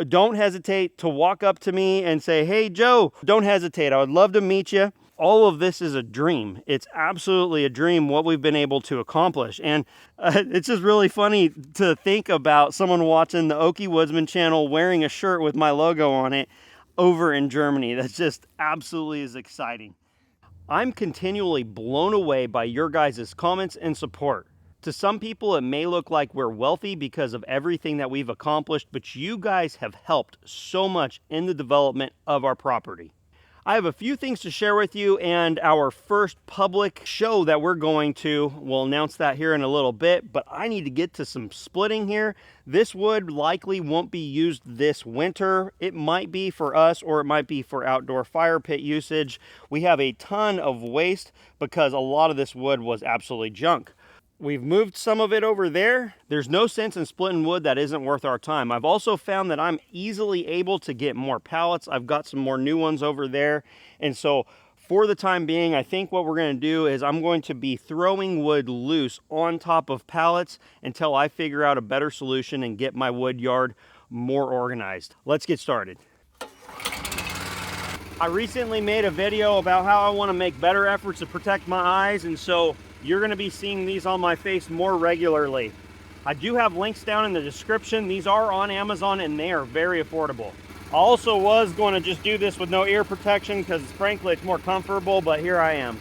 don't hesitate to walk up to me and say, hey, Joe, don't hesitate. I would love to meet you. All of this is a dream. It's absolutely a dream what we've been able to accomplish. And it's just really funny to think about someone watching the Okie Woodsman channel wearing a shirt with my logo on it over in Germany. That's just absolutely is exciting. I'm continually blown away by your guys' comments and support. To some people, it may look like we're wealthy because of everything that we've accomplished, but you guys have helped so much in the development of our property. I have a few things to share with you, and our first public show that we're going to, we'll announce that here in a little bit, but I need to get to some splitting here. This wood likely won't be used this winter. It might be for us, or it might be for outdoor fire pit usage. We have a ton of waste because a lot of this wood was absolutely junk. We've moved some of it over there. There's no sense in splitting wood that isn't worth our time. I've also found that I'm easily able to get more pallets. I've got some more new ones over there. And so for the time being, I think what we're going to do is I'm going to be throwing wood loose on top of pallets until I figure out a better solution and get my wood yard more organized. Let's get started. I recently made a video about how I want to make better efforts to protect my eyes, and so you're going to be seeing these on my face more regularly. I do have links down in the description. These are on Amazon and they are very affordable. I also was going to just do this with no ear protection because frankly it's more comfortable, but here I am.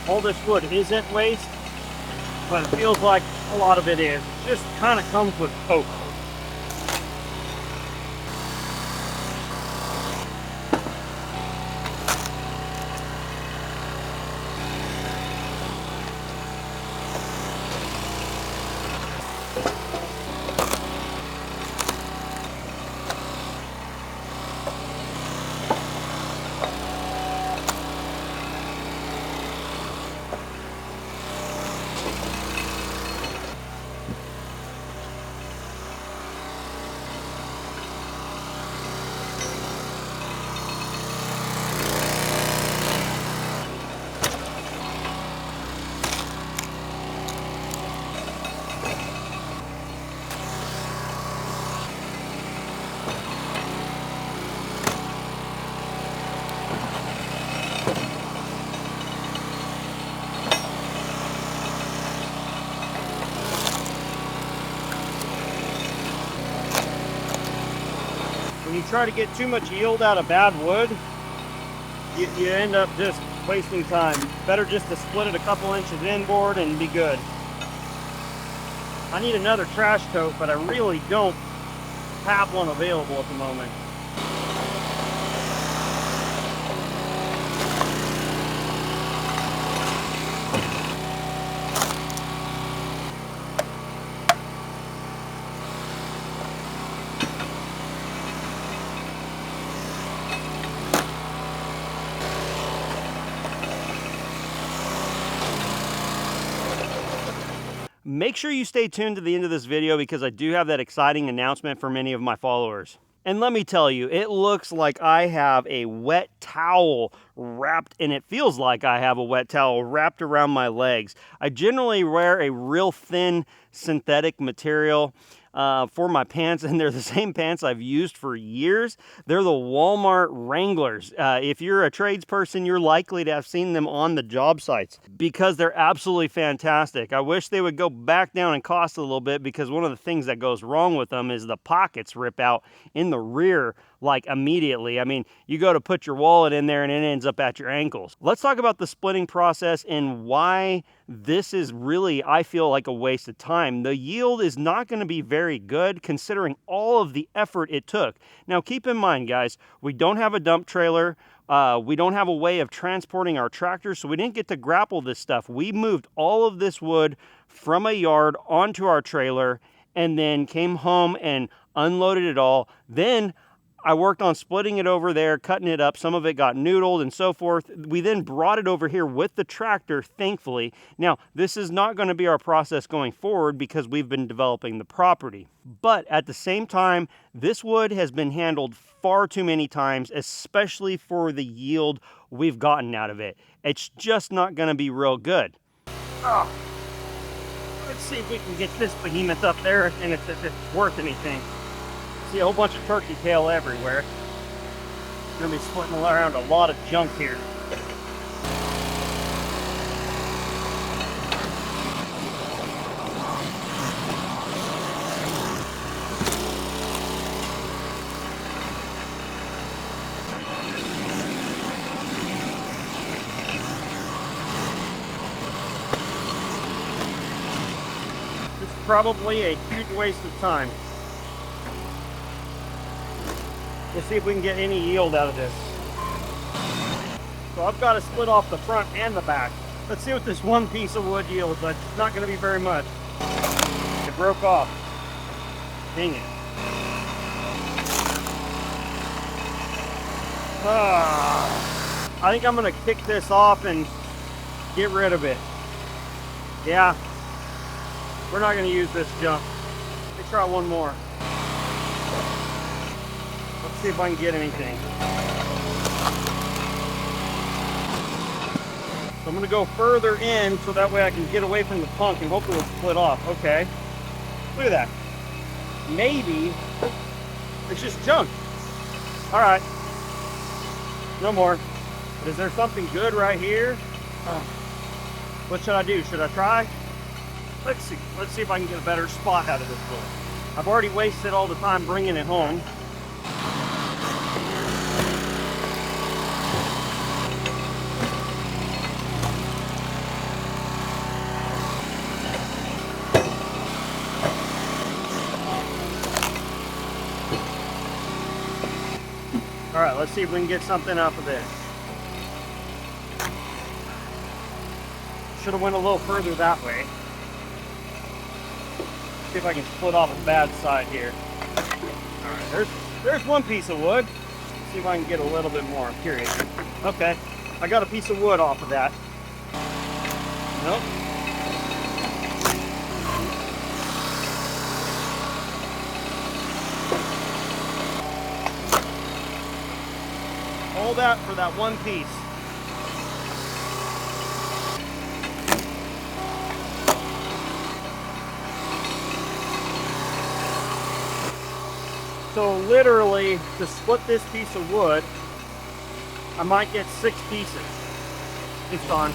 All this wood isn't waste, but it feels like a lot of it is. It just kind of comes with coke. When you try to get too much yield out of bad wood, you end up just wasting time. Better just to split it a couple inches inboard and be good. I need another trash tote, but I really don't have one available at the moment. Make sure you stay tuned to the end of this video because I do have that exciting announcement for many of my followers. And let me tell you, it looks like I have a wet towel wrapped, and it feels like I have a wet towel wrapped around my legs. I generally wear a real thin synthetic material for my pants, and they're the same pants I've used for years. They're the Walmart Wranglers. If you're a tradesperson, you're likely to have seen them on the job sites because they're absolutely fantastic. I wish they would go back down in cost a little bit because one of the things that goes wrong with them is the pockets rip out in the rear like immediately. I mean, you go to put your wallet in there and it ends up at your ankles. Let's talk about the splitting process and why this is really, I feel like, a waste of time. The yield is not going to be very good considering all of the effort it took. Now, keep in mind, guys, we don't have a dump trailer. We don't have a way of transporting our tractor, so we didn't get to grapple this stuff. We moved all of this wood from a yard onto our trailer and then came home and unloaded it all. Then I worked on splitting it over there, cutting it up. Some of it got noodled and so forth. We then brought it over here with the tractor, thankfully. Now, this is not going to be our process going forward because we've been developing the property. But at the same time, this wood has been handled far too many times, especially for the yield we've gotten out of it. It's just not going to be real good. Oh, let's see if we can get this behemoth up there and if it's worth anything. See a whole bunch of turkey tail everywhere. I'm gonna be splitting around a lot of junk here. This is probably a huge waste of time. We'll see if we can get any yield out of this. So I've got to split off the front and the back. Let's see what this one piece of wood yields, but it's not going to be very much. It broke off. Dang it. I think I'm going to kick this off and get rid of it. Yeah, we're not going to use this junk. Let me try one more. Let's see if I can get anything. So I'm going to go further in so that way I can get away from the punk and hopefully it'll split off. Okay. Look at that. Maybe it's just junk. All right. No more. But is there something good right here? What should I do? Should I try? Let's see. Let's see if I can get a better spot out of this wood. I've already wasted all the time bringing it home. All right, let's see if we can get something off of this. Should have went a little further that way. See if I can split off the bad side here. All right, there's one piece of wood. Let's see if I can get a little bit more. I'm curious. Okay, I got a piece of wood off of that. Nope. All that for that one piece. So literally, to split this piece of wood, I might get 6 pieces. It's gone.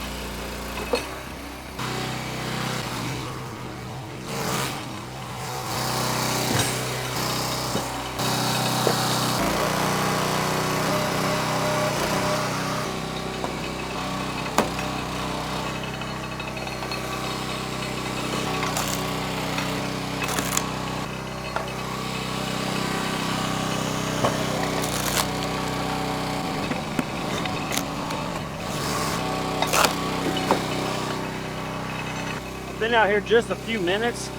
Been out here just a few minutes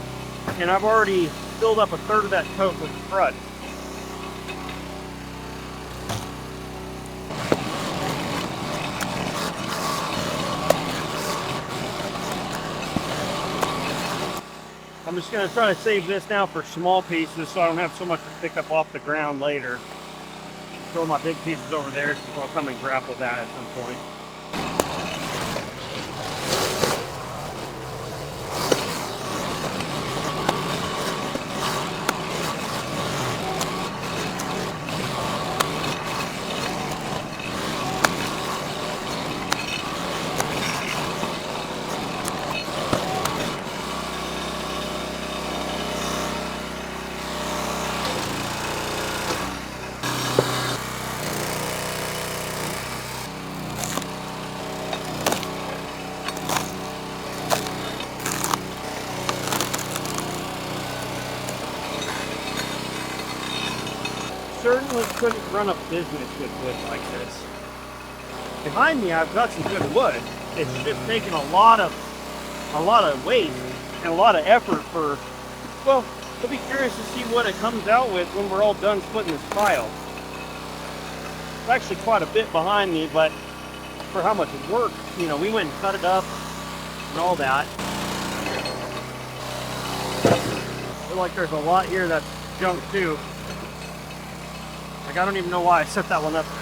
and I've already filled up a third of that tote with crud. I'm just going to try to save this now for small pieces so I don't have so much to pick up off the ground later. Throw my big pieces over there so I'll come and grapple that at some point. Certainly couldn't run a business with wood like this. Behind me, I've got some good wood. It's just taking a lot of weight and a lot of effort for, well, I'll be curious to see what it comes out with when we're all done splitting this pile. It's actually quite a bit behind me, but for how much work, you know, we went and cut it up and all that. I feel like there's a lot here that's junk too. Like, I don't even know why I set that one up there.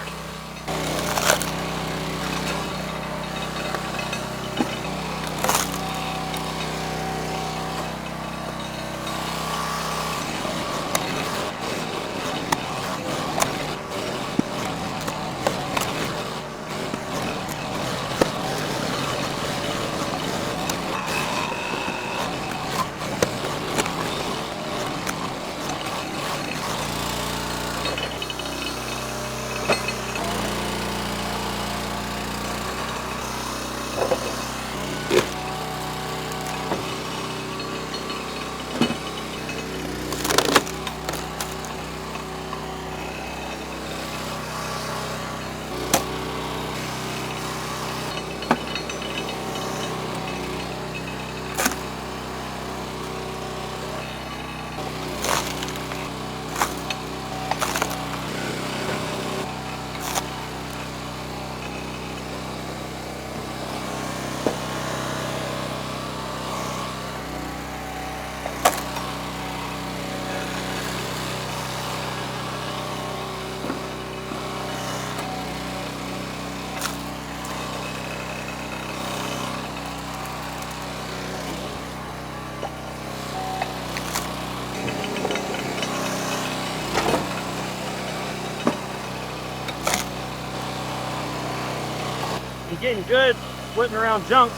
Getting good splitting around junks.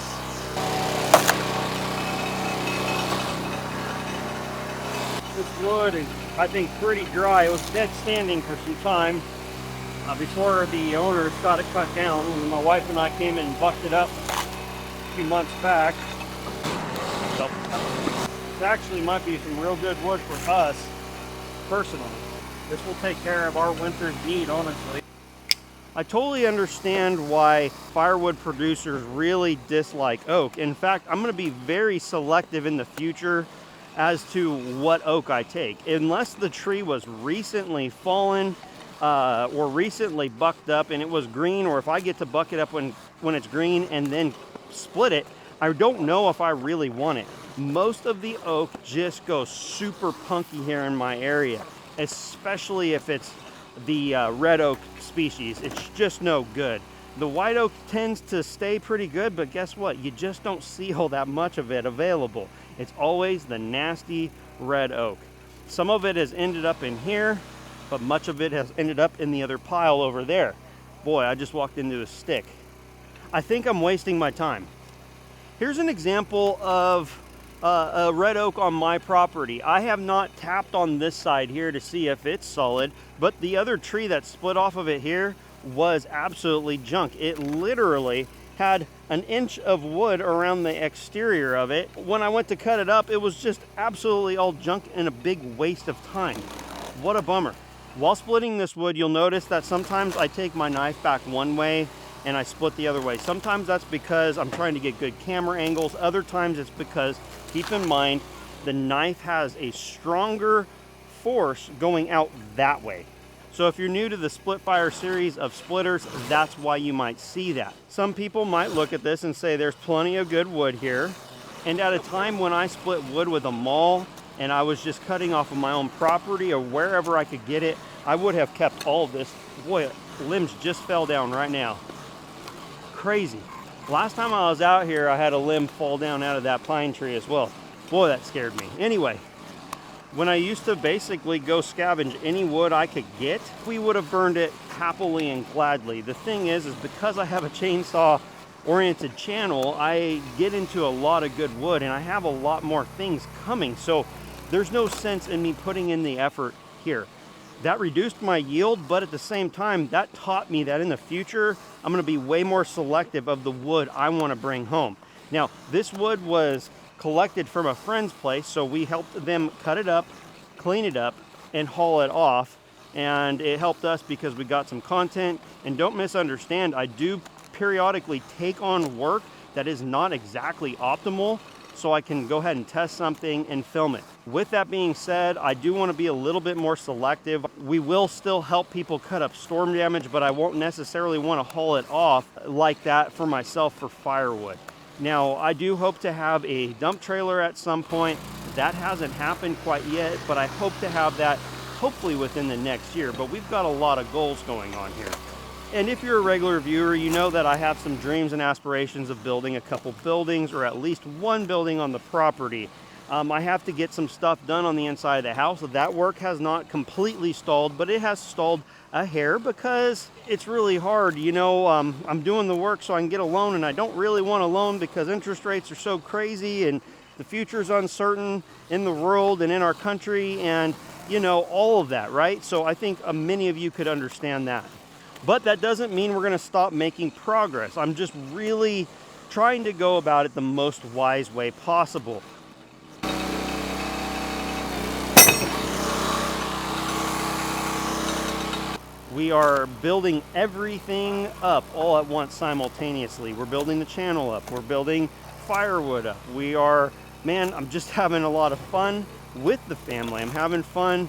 This wood is, I think, pretty dry. It was dead standing for some time before the owners got it cut down. When my wife and I came in and bucked it up a few months back. So, this actually might be some real good wood for us personally. This will take care of our winter's need, honestly. I totally understand why firewood producers really dislike oak. In fact, I'm going to be very selective in the future as to what oak I take. Unless the tree was recently fallen or recently bucked up and it was green, or if I get to buck it up when it's green and then split it, I don't know if I really want it. Most of the oak just goes super punky here in my area, especially if it's the red oak species. It's just no good. The white oak tends to stay pretty good, but guess what? You just don't see all that much of it available. It's always the nasty red oak. Some of it has ended up in here, but much of it has ended up in the other pile over there. Boy, I just walked into a stick. I think I'm wasting my time. Here's an example of a red oak on my property. I have not tapped on this side here to see if it's solid, but the other tree that split off of it here was absolutely junk. It literally had an inch of wood around the exterior of it. When I went to cut it up, it was just absolutely all junk and a big waste of time. What a bummer. While splitting this wood, you'll notice that sometimes I take my knife back one way and I split the other way. Sometimes that's because I'm trying to get good camera angles. Other times it's because, keep in mind, the knife has a stronger force going out that way. So if you're new to the split fire series of splitters, that's why you might see that. Some people might look at this and say there's plenty of good wood here. And at a time when I split wood with a maul and I was just cutting off of my own property or wherever I could get it, I would have kept all of this. Boy, limbs just fell down right now. Crazy. Last time I was out here, I had a limb fall down out of that pine tree as well. Boy, that scared me. Anyway, when I used to basically go scavenge any wood I could get, we would have burned it happily and gladly. The thing is because I have a chainsaw oriented channel, I get into a lot of good wood and I have a lot more things coming. So there's no sense in me putting in the effort here. That reduced my yield, but at the same time, that taught me that in the future, I'm gonna be way more selective of the wood I wanna bring home. Now, this wood was collected from a friend's place, so we helped them cut it up, clean it up, and haul it off. And it helped us because we got some content. And don't misunderstand, I do periodically take on work that is not exactly optimal so I can go ahead and test something and film it. With that being said, I do want to be a little bit more selective. We will still help people cut up storm damage, but I won't necessarily want to haul it off like that for myself for firewood. Now, I do hope to have a dump trailer at some point. That hasn't happened quite yet, but I hope to have that hopefully within the next year. But we've got a lot of goals going on here. And if you're a regular viewer, you know that I have some dreams and aspirations of building a couple buildings, or at least one building on the property. I have to get some stuff done on the inside of the house. That work has not completely stalled, but it has stalled a hair because it's really hard. You know, I'm doing the work so I can get a loan, and I don't really want a loan because interest rates are so crazy and the future is uncertain in the world and in our country, and you know, all of that, right? So I think many of you could understand that. But that doesn't mean we're going to stop making progress. I'm just really trying to go about it the most wise way possible. We are building everything up all at once simultaneously. We're building the channel up. We're building firewood up. We are, man, I'm just having a lot of fun with the family. I'm having fun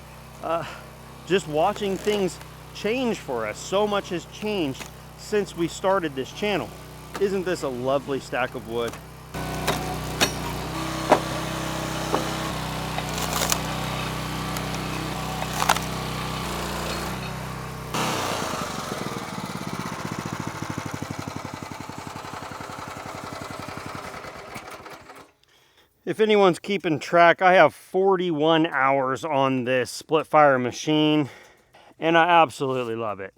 just watching things change for us. So much has changed since we started this channel. Isn't this a lovely stack of wood? If anyone's keeping track, I have 41 hours on this split fire machine, and I absolutely love it.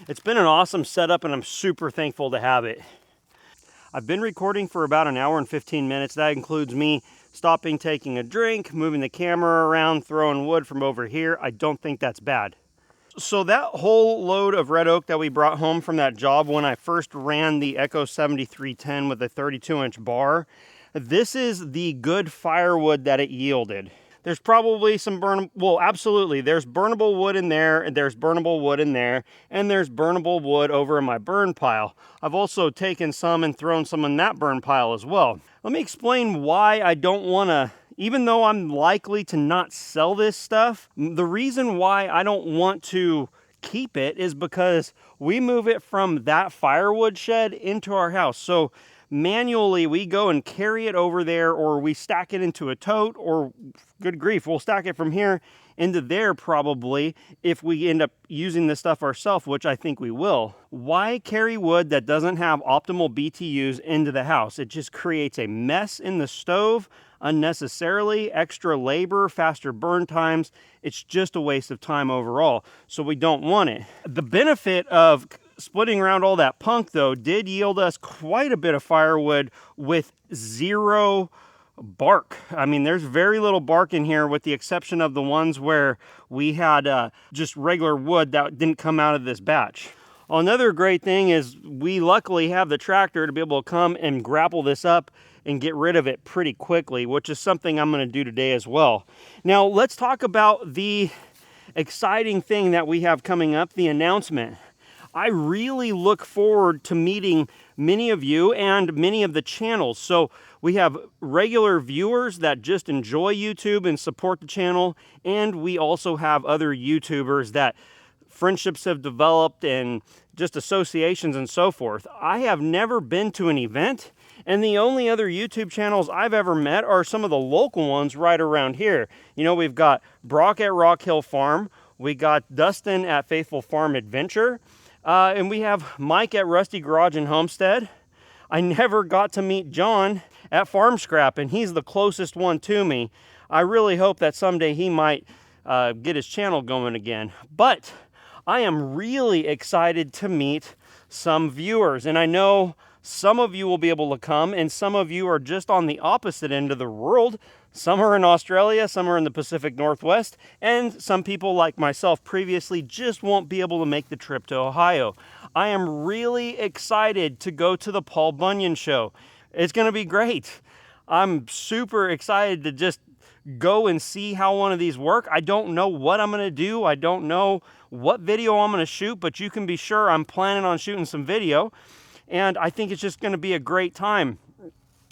It's been an awesome setup, and I'm super thankful to have it. I've been recording for about an hour and 15 minutes. That includes me stopping, taking a drink, moving the camera around, throwing wood from over here. I don't think that's bad. So that whole load of red oak that we brought home from that job when I first ran the Echo 7310 with a 32-inch bar, this is the good firewood that it yielded. There's probably some well, absolutely. There's burnable wood in there, and there's burnable wood in there, and there's burnable wood over in my burn pile. I've also taken some and thrown some in that burn pile as well. Let me explain why I don't want to, even though I'm likely to not sell this stuff, the reason why I don't want to keep it is because we move it from that firewood shed into our house. So manually we go and carry it over there, or we stack it into a tote, or good grief, we'll stack it from here into there probably if we end up using this stuff ourselves, which I think we will. Why carry wood that doesn't have optimal BTUs into the house? It just creates a mess in the stove unnecessarily, extra labor, faster burn times. It's just a waste of time overall, so we don't want it. The benefit of splitting around all that punk, though, did yield us quite a bit of firewood with zero bark. I mean, there's very little bark in here, with the exception of the ones where we had just regular wood that didn't come out of this batch. Another great thing is we luckily have the tractor to be able to come and grapple this up and get rid of it pretty quickly, which is something I'm going to do today as well. Now, let's talk about the exciting thing that we have coming up, the announcement. I really look forward to meeting many of you and many of the channels. So we have regular viewers that just enjoy YouTube and support the channel, and we also have other YouTubers that friendships have developed and just associations and so forth. I have never been to an event, and the only other YouTube channels I've ever met are some of the local ones right around here. You know, we've got Brock at Rock Hill Farm, we got Dustin at Faithful Farm Adventure, and we have Mike at Rusty Garage and Homestead. I never got to meet John at Farm Scrap, and he's the closest one to me. I really hope that someday he might get his channel going again. But I am really excited to meet some viewers, and I know some of you will be able to come, and some of you are just on the opposite end of the world. Some are in Australia, some are in the Pacific Northwest, and some people like myself previously just won't be able to make the trip to Ohio. I am really excited to go to the Paul Bunyan show. It's going to be great. I'm super excited to just go and see how one of these work. I don't know what I'm going to do. I don't know what video I'm going to shoot, but you can be sure I'm planning on shooting some video. And I think it's just going to be a great time.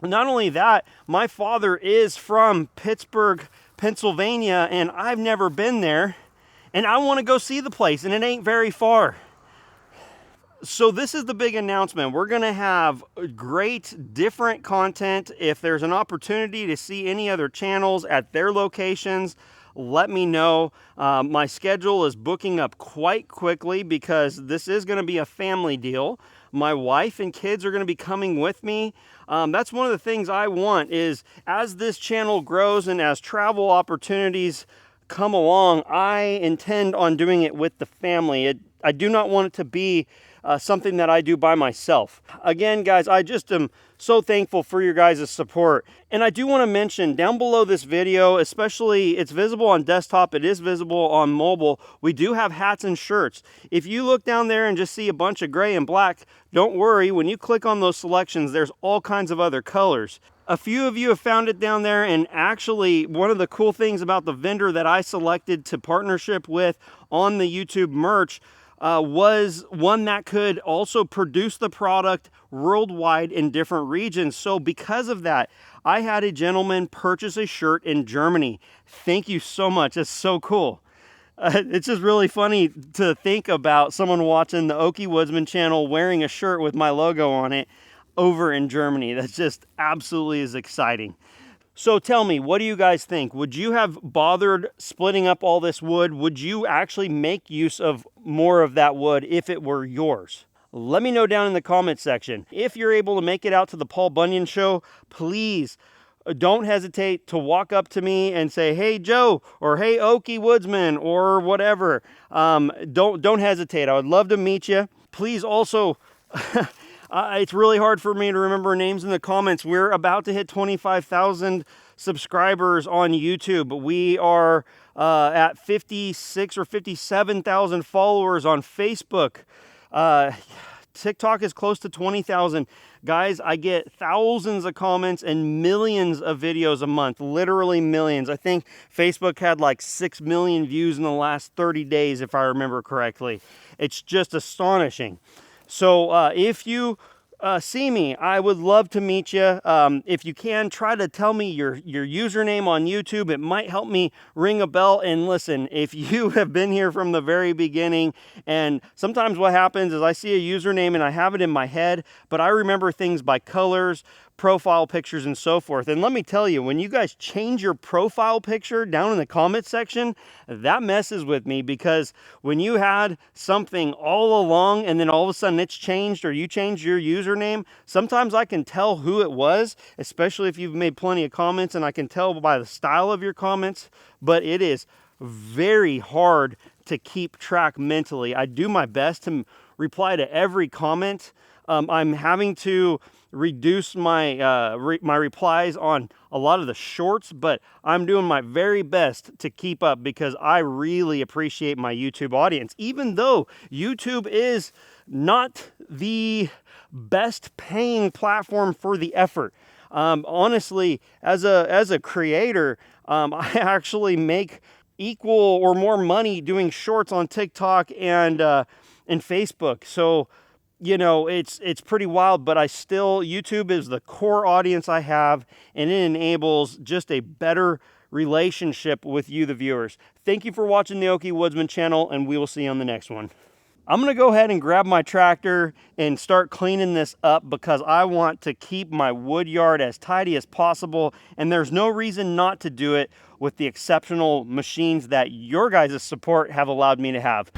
Not only that, my father is from Pittsburgh, Pennsylvania, and I've never been there. And I want to go see the place, and it ain't very far. So this is the big announcement. We're going to have great different content. If there's an opportunity to see any other channels at their locations, let me know. My schedule is booking up quite quickly because this is going to be a family deal. My wife and kids are going to be coming with me. That's one of the things I want is as this channel grows and as travel opportunities come along, I intend on doing it with the family. I do not want it to be something that I do by myself. Again, guys, I just am so thankful for your guys' support. And I do want to mention down below this video, especially it's visible on desktop, it is visible on mobile, we do have hats and shirts. If you look down there and just see a bunch of gray and black, don't worry, when you click on those selections, there's all kinds of other colors. A few of you have found it down there, and actually one of the cool things about the vendor that I selected to partnership with on the YouTube merch was one that could also produce the product worldwide in different regions. So because of that, I had a gentleman purchase a shirt in Germany. Thank you so much. That's so cool. It's just really funny to think about someone watching the Okie Woodsman channel wearing a shirt with my logo on it over in Germany. That's just absolutely is exciting. So tell me, what do you guys think? Would you have bothered splitting up all this wood? Would you actually make use of more of that wood if it were yours? Let me know down in the comment section. If you're able to make it out to the Paul Bunyan show, please don't hesitate to walk up to me and say, hey Joe, or hey Okie Woodsman, or whatever. Don't hesitate. I would love to meet you. Please also, it's really hard for me to remember names in the comments. We're about to hit 25,000 subscribers on YouTube. We are at 56 or 57,000 followers on Facebook. TikTok is close to 20,000. Guys, I get thousands of comments and millions of videos a month, literally millions. I think Facebook had like 6 million views in the last 30 days, if I remember correctly. It's just astonishing. So if you see me, I would love to meet you. If you can, try to tell me your username on YouTube. It might help me ring a bell. And listen, if you have been here from the very beginning, and sometimes what happens is I see a username and I have it in my head, but I remember things by colors, profile pictures, and so forth. And let me tell you, when you guys change your profile picture down in the comment section, that messes with me, because when you had something all along and then all of a sudden it's changed, or you changed your username, sometimes I can tell who it was, especially if you've made plenty of comments, and I can tell by the style of your comments. But it is very hard to keep track mentally. I do my best to reply to every comment. I'm having to reduce my my replies on a lot of the shorts, but I'm doing my very best to keep up, because I really appreciate my YouTube audience, even though YouTube is not the best paying platform for the effort. Honestly, as a creator, I actually make equal or more money doing shorts on TikTok and Facebook. So you know, it's pretty wild, but YouTube is the core audience I have, and it enables just a better relationship with you, the viewers. Thank you for watching the Okie Woodsman channel, and we will see you on the next one. I'm going to go ahead and grab my tractor and start cleaning this up, because I want to keep my wood yard as tidy as possible, and there's no reason not to do it with the exceptional machines that your guys' support have allowed me to have.